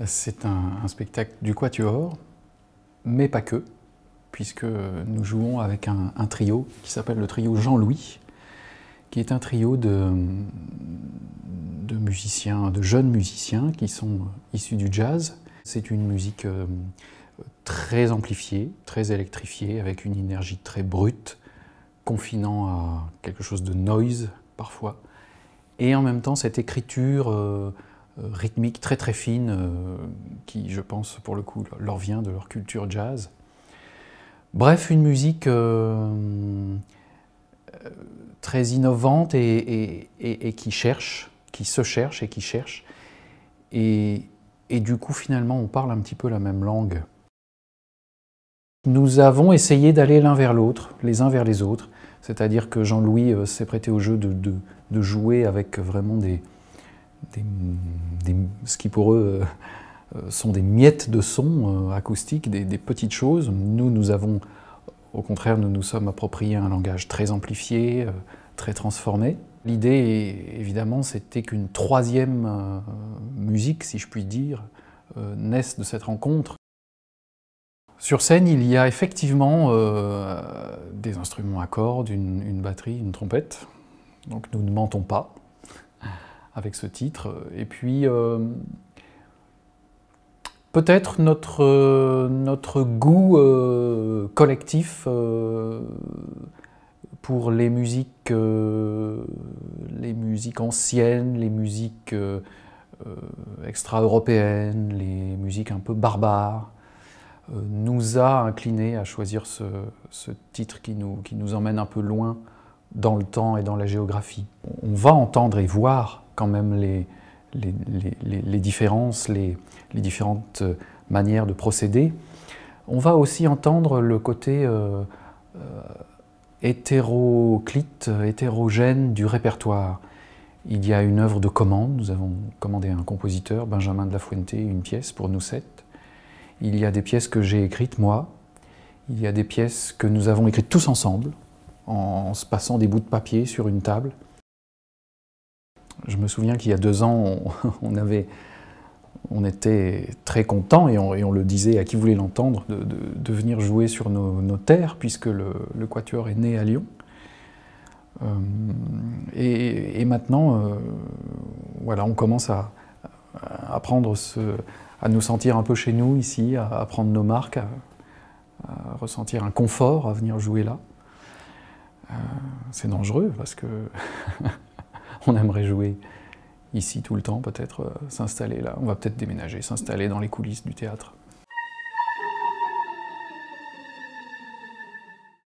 C'est un spectacle du Quatuor, mais pas que, puisque nous jouons avec un trio qui s'appelle le trio Jean-Louis, qui est un trio de musiciens, de jeunes musiciens qui sont issus du jazz. C'est une musique très amplifiée, très électrifiée, avec une énergie très brute, confinant à quelque chose de noise parfois, et en même temps cette écriture rythmique très très fine qui, je pense, pour le coup, leur vient de leur culture jazz. Bref, une musique très innovante et qui cherche, qui se cherche et qui cherche. Et du coup, finalement, on parle un petit peu la même langue. Nous avons essayé d'aller l'un vers l'autre, les uns vers les autres. C'est-à-dire que Jean-Louis s'est prêté au jeu de jouer avec vraiment ce qui pour eux sont des miettes de son acoustique, des petites choses. Nous avons, au contraire, nous sommes appropriés un langage très amplifié, très transformé. L'idée, évidemment, c'était qu'une troisième musique, si je puis dire, naisse de cette rencontre. Sur scène, il y a effectivement des instruments à cordes, une batterie, une trompette. Donc nous ne mentons pas avec ce titre. Et puis, peut-être notre goût collectif pour les musiques anciennes, les musiques extra-européennes, les musiques un peu barbares, nous a inclinés à choisir ce titre qui nous emmène un peu loin dans le temps et dans la géographie. On va entendre et voir quand même les différences, les différentes manières de procéder. On va aussi entendre le côté hétéroclite, hétérogène du répertoire. Il y a une œuvre de commande, nous avons commandé à un compositeur, Benjamin de la Fuente, une pièce pour nous 7. Il y a des pièces que j'ai écrites moi, il y a des pièces que nous avons écrites tous ensemble, en se passant des bouts de papier sur une table. Je me souviens qu'il y a 2 ans, on était très contents, et on le disait à qui voulait l'entendre, de venir jouer sur nos terres, puisque le Quatuor est né à Lyon. Et maintenant, voilà, on commence à prendre à nous sentir un peu chez nous ici, à prendre nos marques, à ressentir un confort à venir jouer là. C'est dangereux parce que on aimerait jouer ici tout le temps, peut-être s'installer là. On va peut-être déménager, s'installer dans les coulisses du théâtre.